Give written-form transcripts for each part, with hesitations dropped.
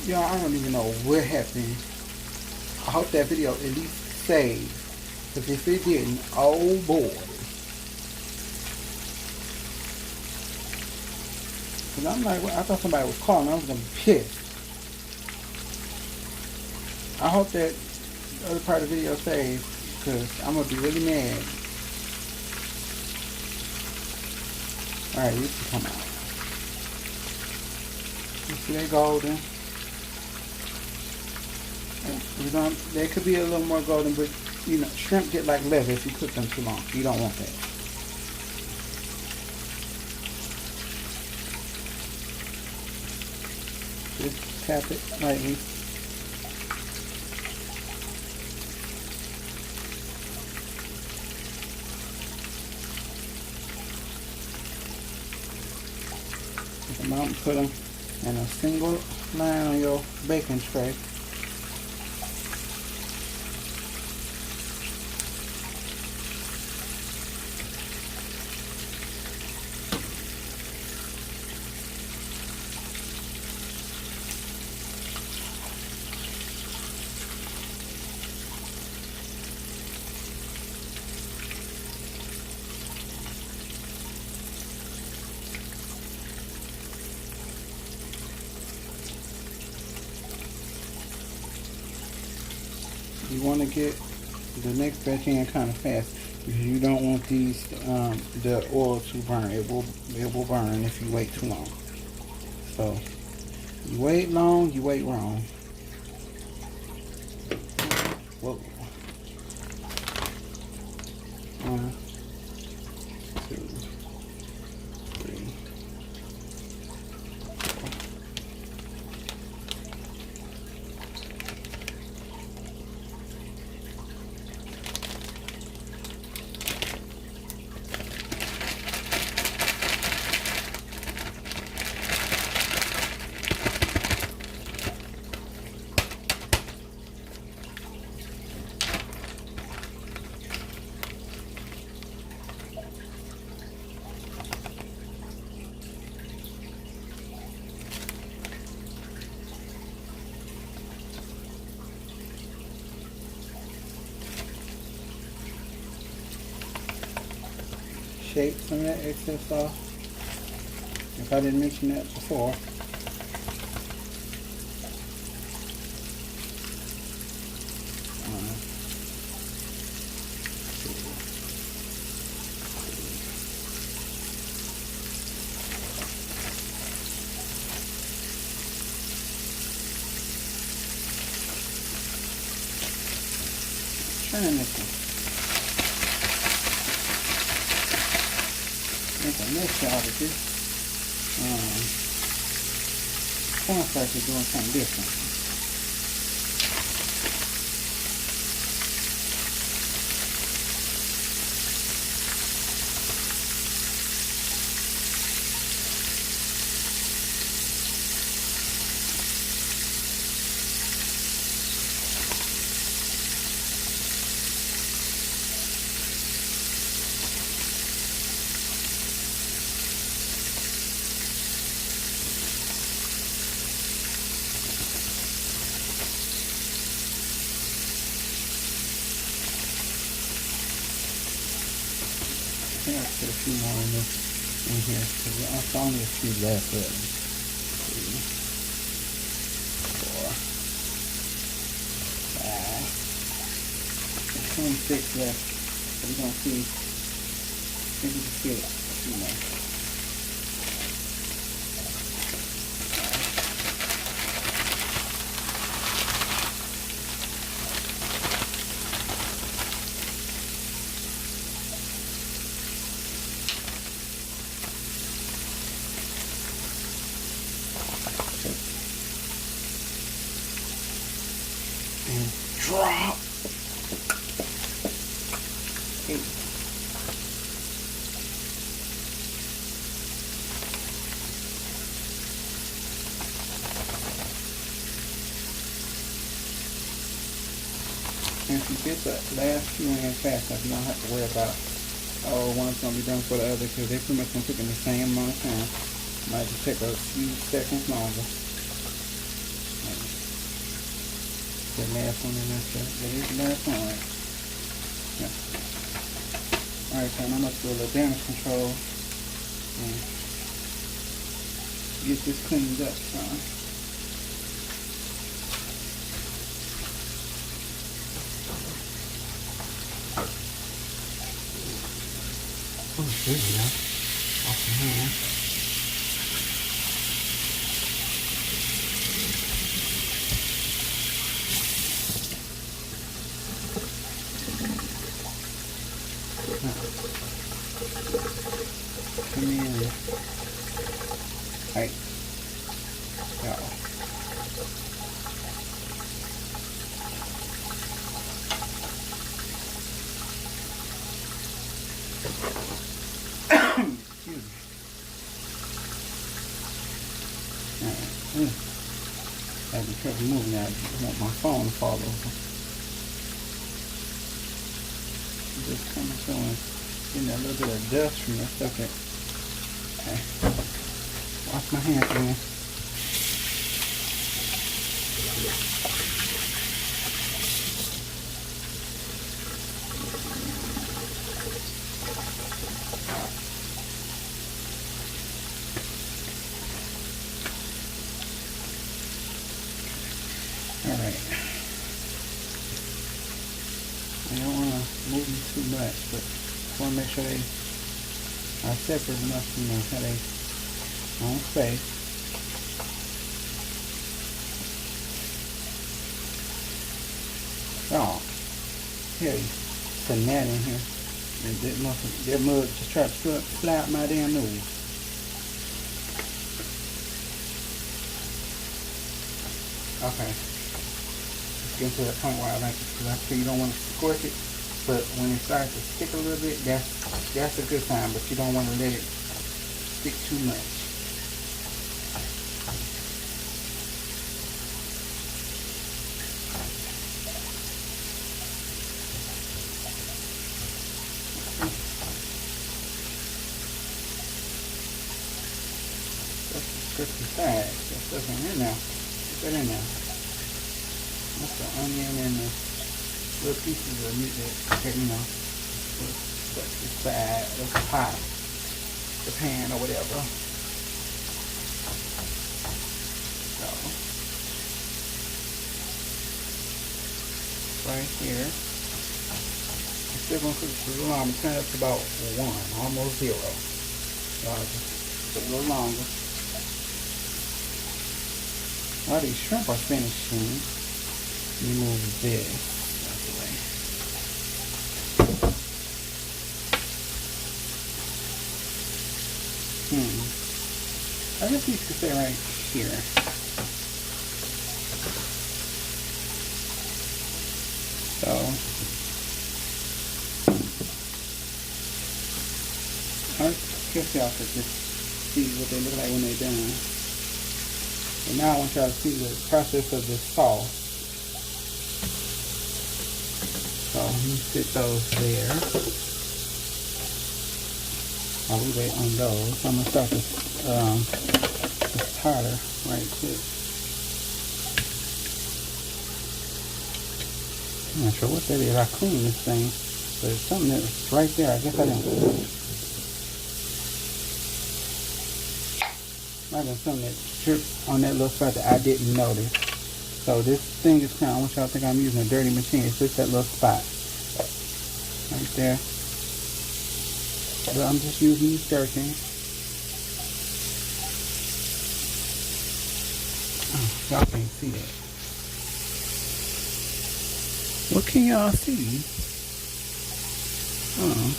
Y'all, I don't even know what happened. I hope that video at least saved. Because if it didn't, oh boy. Because I'm like, I thought somebody was calling. I was going to be pissed. I hope that the other part of the video saved. Because I'm going to be really mad. Alright, this can come out. You see that golden? They could be a little more golden, but you know, shrimp get like leather if you cook them too long. You don't want that. Just tap it lightly. Take them out and put them in a single line on your baking tray. You want to get the next batch in kind of fast because you don't want these the oil to burn. It will burn if you wait too long. So you wait long, you wait wrong. Whoa. 1, 2, 3. Shake some of that excess off. If I didn't mention that before. Turn this one. Make a mess out of this. Cornstarch is doing something different. I think I put a few more in here because there's only a few left. 3, 4, 5. There's 26 left. So we're gonna see if we can fit a few more. And drop. Hey. And if you get the last few in fast enough, you don't have to worry about, oh, one's going to be done for the other because they're pretty much going to cook in the same amount of time. Might just take a few seconds longer. Like The last one in there. That is the last one, right? Yeah. Alright, so now I'm going to do a little damage control and get this cleaned up, son. Oh, there we go. Off the hand. Come in. Hey. Y'all. Excuse me. Alright. Gotta be careful moving that. I don't want my phone to fall over. Just coming through and getting a little bit of dust from the stuff that. Okay. Wash my hands again. Alright. I don't want to move them too much, but I want to make sure they are separate enough, you know, how they own space. Oh, here, some gnat in here. And that mug just tried to slap my damn nose. Okay. Let's get to the point where I like it, because I feel you don't want to squish it. But when it starts to stick a little bit, that's a good sign, but you don't want to let it stick too much. That's the crispy side. That stuff in there. Put that in there. That's the onion and the little pieces of meat that, you know, put the side of the pot, the pan or whatever. So, right here. I'm still going to cook for a little longer. Turn it up to about 1, almost 0. So I'll just put a little longer. All these shrimp are finishing. Let me move this out the way. I guess these could stay right here. So, I guess y'all could just see what they look like when they're done. And now I want y'all to see the process of the sauce. So let me sit those there. I'll leave it on those. So I'm gonna start this tartar right quick. I'm not sure what that is. I cleaned this thing, but it's something that's right there. I guess I didn't. Might have been something that dripped on that little spot that I didn't notice. So this thing is kind of, I want y'all to think I'm using a dirty machine. It's just that little spot right there. But I'm just using these gherkins. Oh, y'all can't see that. What can y'all see? Oh.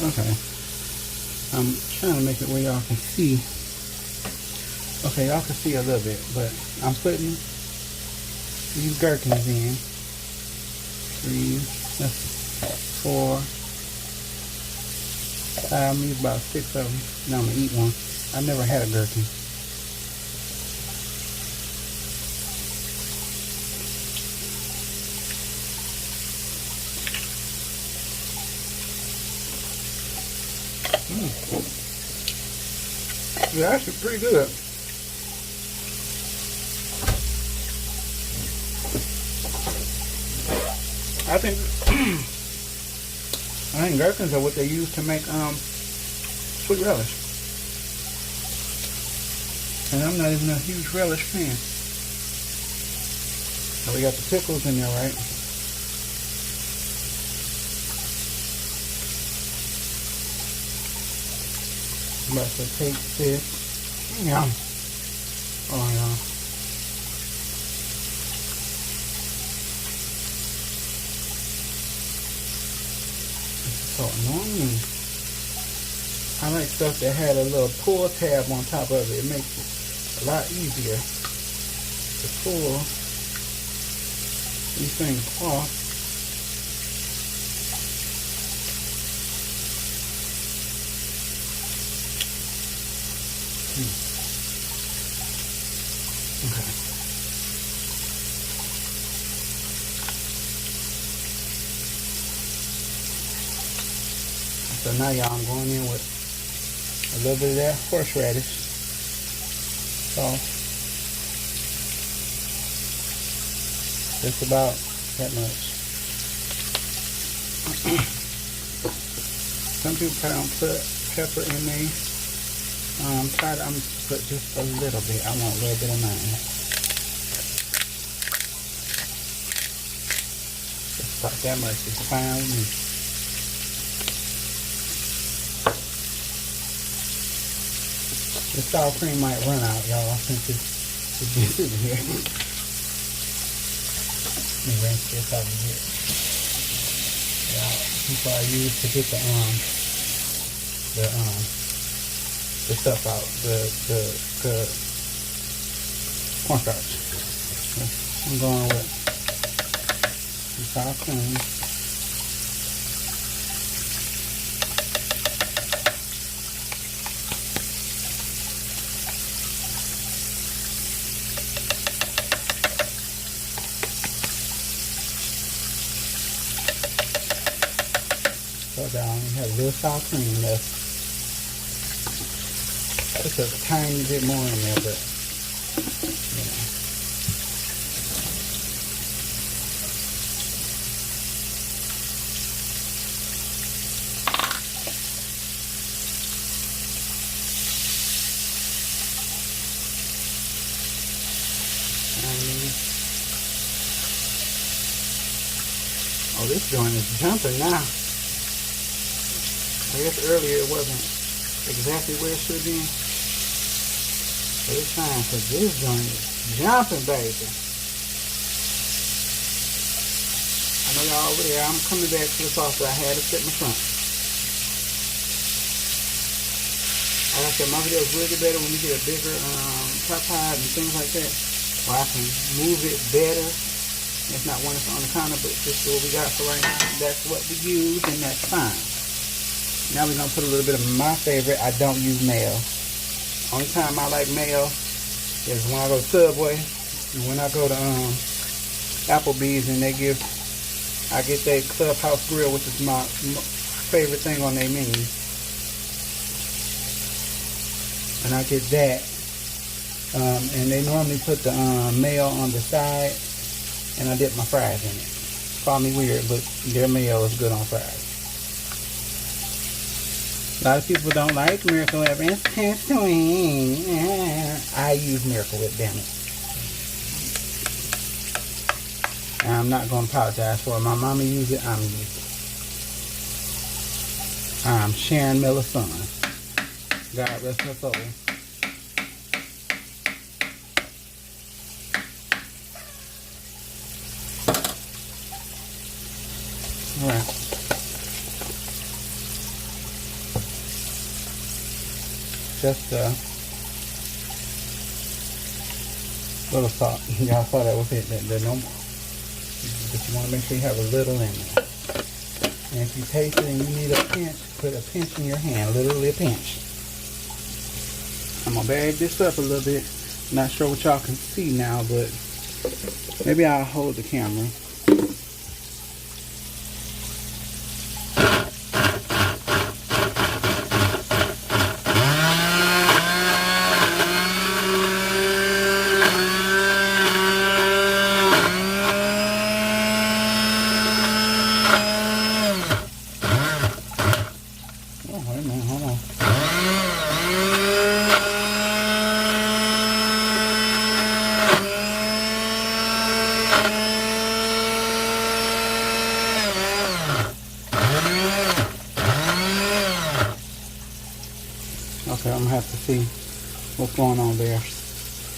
Okay. I'm trying to make it where y'all can see. Okay, y'all can see a little bit, but I'm putting these gherkins in. 3, 4, 5, maybe about 6 of them. Now I'm gonna eat one. I never had a gherkin. Yeah, actually pretty good. I think I think gherkins are what they use to make sweet relish. And I'm not even a huge relish fan. So we got the pickles in there, right? I'm about to taste this. Yeah. Oh yeah. So annoying. I like stuff that had a little pull tab on top of it. It makes it a lot easier to pull these things off. Okay. So now y'all, I'm going in with a little bit of that horseradish sauce. Just about that much. Some people don't put pepper in there. I'm gonna put just a little bit. I want a little bit of mine. Just about that much is fine with me. The sour cream might run out, y'all, since it's been sitting here. Let me rinse this out of here. Yeah, that's what I use to get the stuff out, the cornstarch. I'm going with the sour cream. Down and have a little sour cream left. Just a tiny bit more in there, but you know. Oh, this joint is jumping now. I guess earlier it wasn't exactly where it should be. But it's fine because this joint is jumping, baby. I know y'all over there. I'm coming back to the sauce, but I had to set my front. Like I said, my videos will get better when we get a bigger tripod and things like that. Where I can move it better. It's not one that's on the counter, but just what we got for right now. That's what we use, and that's fine. Now we're going to put a little bit of my favorite. I don't use mayo. Only time I like mayo is when I go to Subway. And when I go to Applebee's and I get that Clubhouse Grill, which is my favorite thing on their menu. And I get that. And they normally put the mayo on the side. And I dip my fries in it. Call me weird, but their mayo is good on fries. A lot of people don't like Miracle Whip. It's too sweet. I use Miracle Whip, damn it. And I'm not going to apologize for it. My mama used it, I'm using it. I'm Sharon Miller's son. God rest her soul. Alright. Just a little salt. Y'all saw that was it. There's no more. But you want to make sure you have a little in there. And if you taste it and you need a pinch, put a pinch in your hand. Literally a pinch. I'm going to bag this up a little bit. Not sure what y'all can see now, but maybe I'll hold the camera. going on there.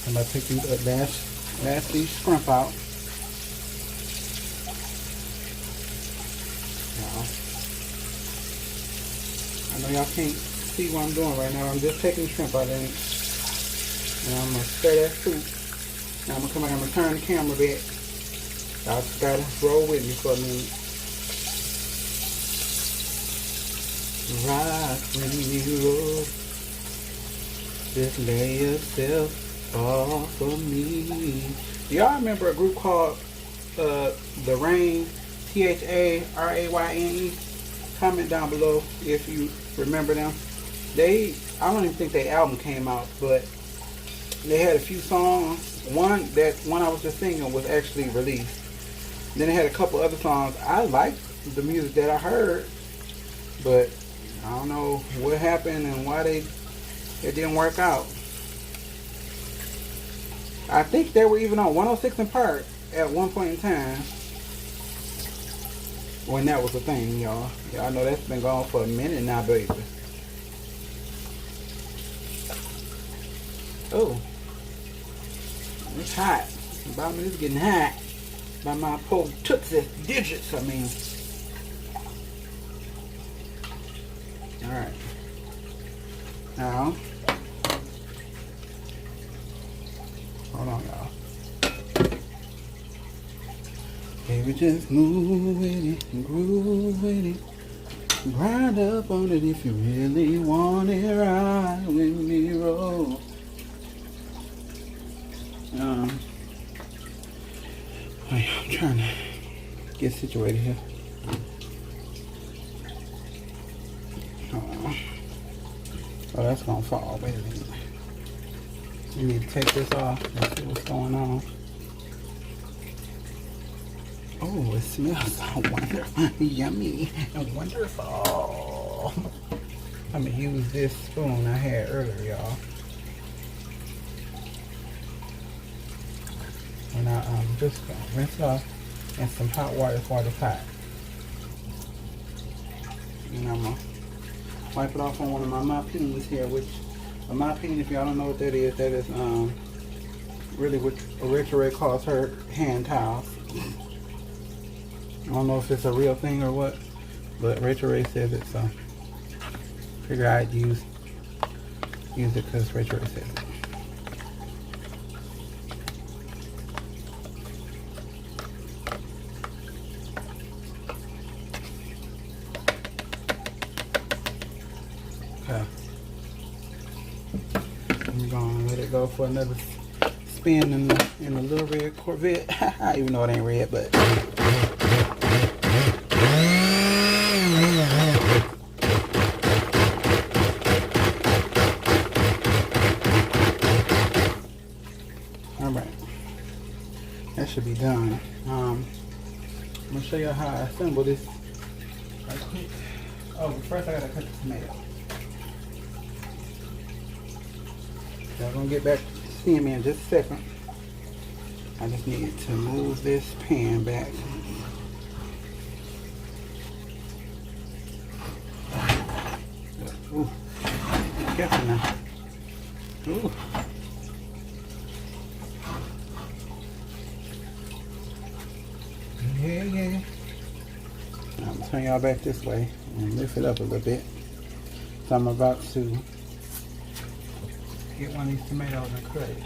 I'm about to take these last these shrimp out. Now, I know y'all can't see what I'm doing right now. I'm just taking the shrimp out of it. And I'm gonna stir that soup. Now I'm gonna come back, I'm gonna turn the camera back. Y'all just gotta roll with me for a minute. Rock when you roll. Just lay yourself off of me. Do y'all remember a group called The Rain? THARAYNE? Comment down below if you remember them. I don't even think their album came out, but they had a few songs. One I was just singing was actually released. Then they had a couple other songs. I liked the music that I heard, but I don't know what happened and why it didn't work out. I think they were even on 106 in Park at one point in time when that was a thing, y'all. Y'all know that's been gone for a minute now, baby. Oh, it's hot. The bottom is getting hot by my poor tootsie digits, I mean. Alright. Now, hold on, y'all. Baby, just move with it, groove with it. Grind up on it if you really want it. Ride with me, roll. I'm trying to get situated here. Oh, that's gonna fall. Wait a minute. You need to take this off and see what's going on. Oh, it smells so wonderful, yummy, and wonderful. I'm gonna use this spoon I had earlier, y'all. And I'm just gonna rinse it off in some hot water before the pot. And I'm gonna wipe it off on one of my mop-peens here, which a mop-peen, if y'all don't know what that is really what Rachel Ray calls her hand towels. I don't know if it's a real thing or what, but Rachel Ray says it, so figure I'd use it because Rachel Ray says it. Okay. I'm gonna let it go for another spin in the little red Corvette. Even though it ain't red, but alright. That should be done. I'm gonna show you how I assemble this right quick. Oh, but first I gotta cut the tomato. I'm gonna get back to seeing me in just a second. I just need to move this pan back. Ooh, be careful now. Ooh. Yeah. I'm gonna turn y'all back this way and lift it up a little bit. So I'm about to get one of these tomatoes and cut it.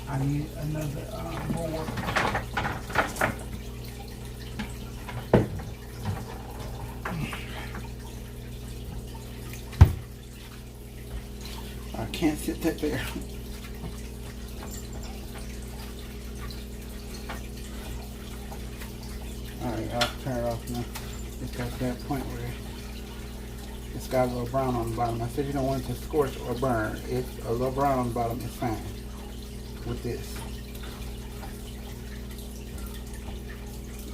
I need another more. I can't sit that there. Alright, I'll turn it off now. It's got to that point where it's got a little brown on the bottom. I said you don't want it to scorch or burn. It's a little brown on the bottom is fine with this.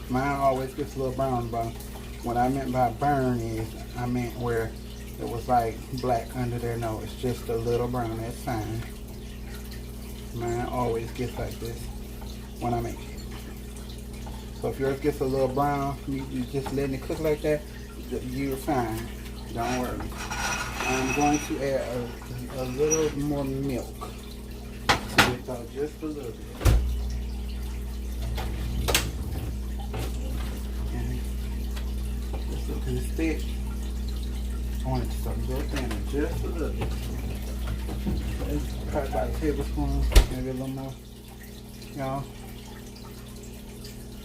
Mine always gets a little brown on the bottom. What I meant by burn is I meant where it was like black under there. No, it's just a little brown. That's fine. Mine always gets like this when I make it. So if yours gets a little brown, you just letting it cook like that, you're fine. Don't worry. I'm going to add a little more milk to it, though, just a little bit. And just looking thick. I want it to start to go thinner just a little bit. It's probably about a tablespoon, maybe a little more. Y'all,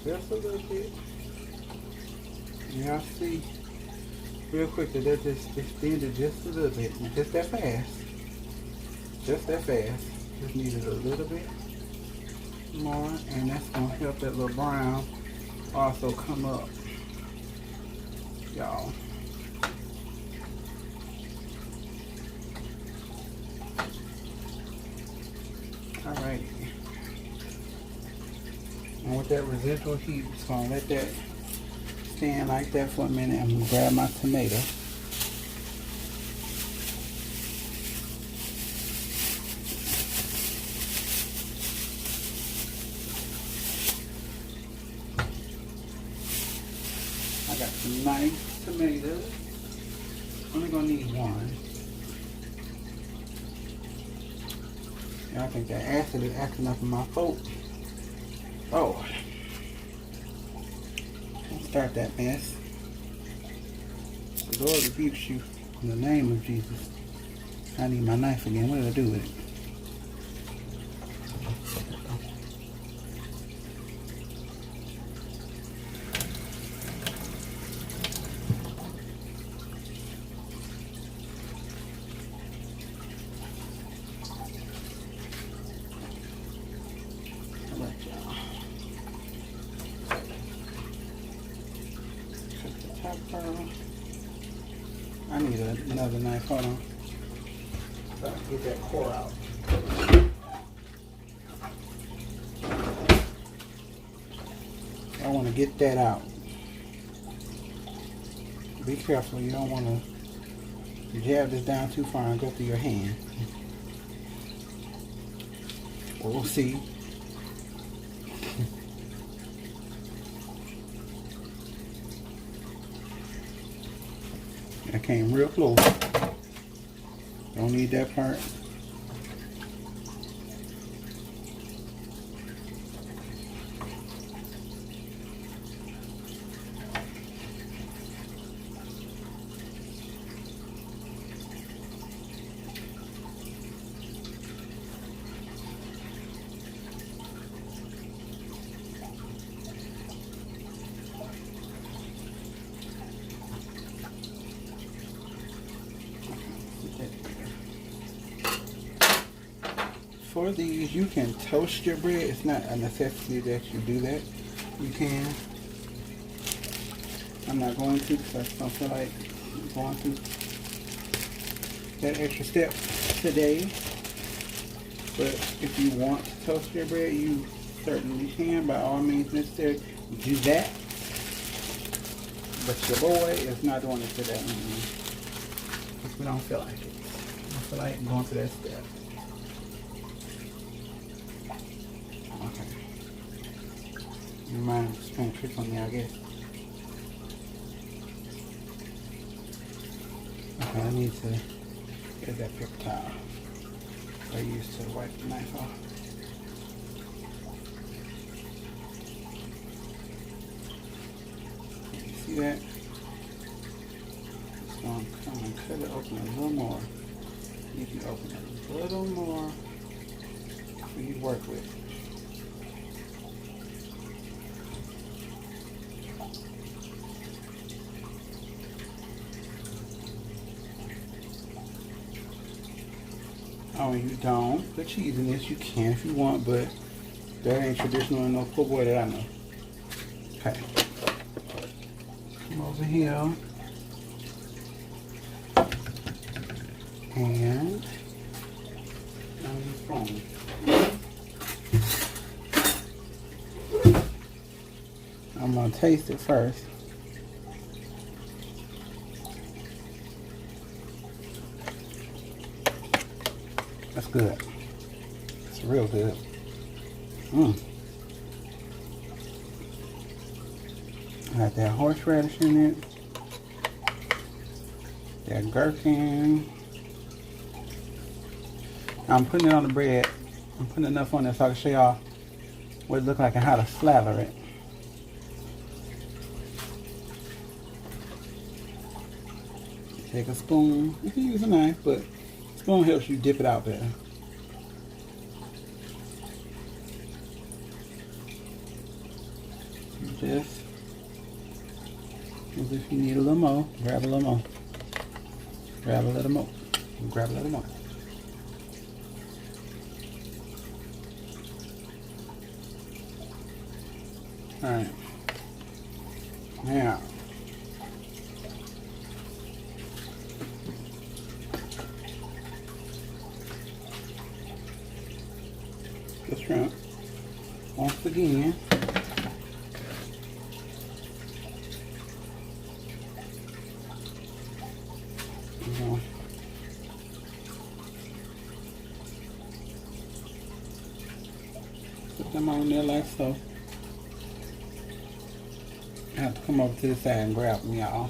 just a little bit. Y'all see real quick that just extended just a little bit. Just that fast. Just that fast. Just needed a little bit more, and that's gonna help that little brown also come up. Y'all. Alrighty. And with that residual heat, just gonna let that stand like that for a minute. I'm gonna grab my tomato. I got some nice tomatoes. Only gonna need one. And I think that acid is acting up in my throat. Oh. Start that mess. The Lord rebukes you in the name of Jesus. I need my knife again. What did I do with it? I need another knife. Hold on. So I can get that core out. I want to get that out. Be careful. You don't want to jab this down too far and go through your hand. We'll see. I came real close. Don't need that part. For these, you can toast your bread. It's not a necessity that you do that. You can. I'm not going to because I don't feel like going through that extra step today. But if you want to toast your bread, you certainly can. By all means necessary, do that. But your boy is not doing it today. Because we don't feel like it. We don't feel like going to that step. Okay. You mind spinning a trick on me, I guess. Okay, I need to get that paper towel I used to wipe the knife off. You see that? Just gonna come and cut it open a little more. If you open it a little more, for you to work with. Oh, you don't put cheese in this. You can if you want, but that ain't traditional in no poor boy that I know. Okay. Come over here. And phone. I'm gonna taste it first. That's good. It's real good. Got that horseradish in it. that gherkin. I'm putting it on the bread. I'm putting enough on there so I can show y'all what it looks like and how to slather it. Take a spoon. You can use a knife, but a spoon helps you dip it out better. Just as if you need a little more, grab a little more. Grab a little more. Grab a little more. Alright. Now, the shrimp, once again, put them on there like so. I have to come over to the side and grab them, y'all.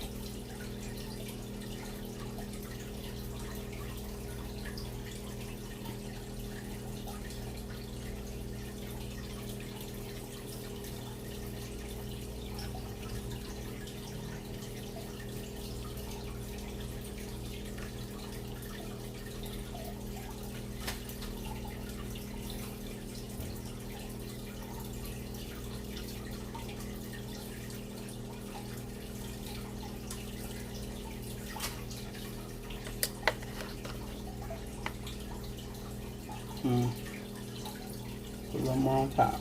Put a little more on top.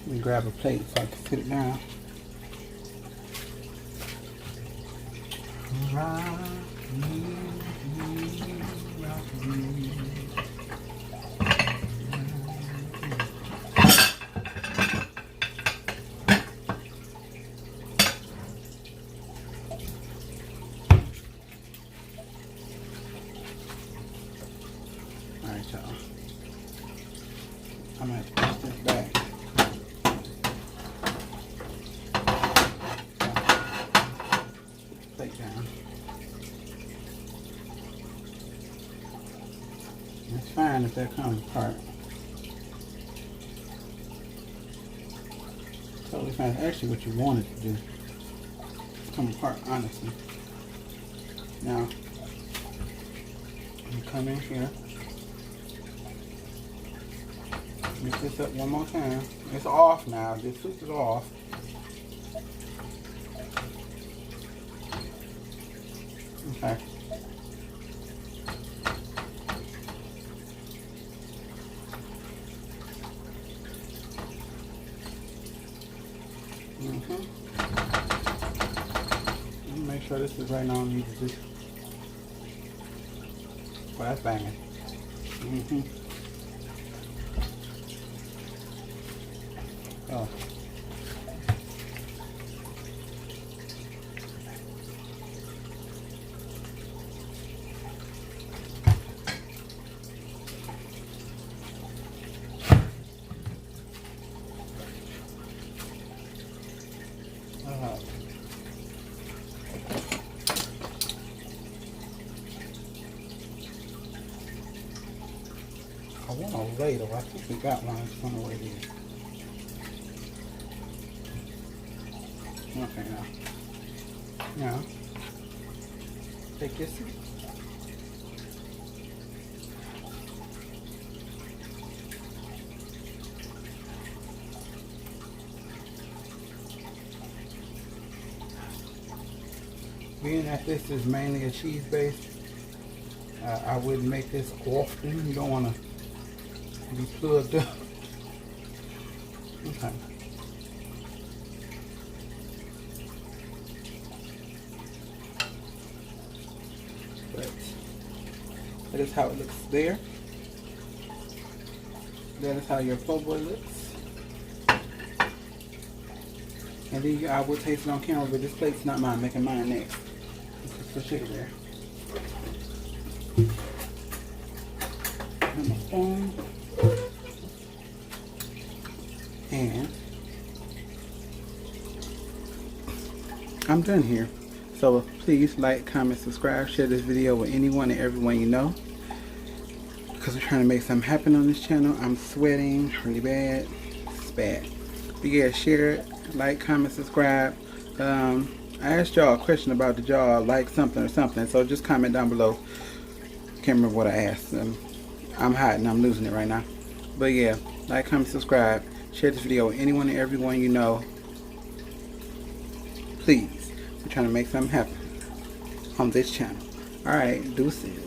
Let me grab a plate so I can sit it down. Rock me, rock me. Alright, y'all. I'm going to have to push this back. Plate down. It's fine if that comes apart. Totally fine. It's actually what you want it to do. Come apart, honestly. Now, you come in here. Mix this up one more time. It's off now. The soup is off. Okay. Make sure this is right now. Need to just. Well, that's banging. Oh. I want a ladle. I think we got one. I just don't know where it is. Okay, now take this. Being that this is mainly a cheese base, I wouldn't make this often. You don't want to be plugged up. Okay. But that is how it looks there. That is how your po' boy looks. And then I will taste it on camera, but this plate's not mine. I'm making mine next. Let's just shake it there. And my spoon. I'm done here. So please like, comment, subscribe, share this video with anyone and everyone you know. Because we're trying to make something happen on this channel. I'm sweating really bad. It's bad. But yeah, share it, like, comment, subscribe. I asked y'all a question about did y'all like something or something. So just comment down below. Can't remember what I asked. I'm hot and I'm losing it right now. But yeah, like, comment, subscribe. Share this video with anyone and everyone you know. Please. We're trying to make something happen on this channel. Alright, deuces.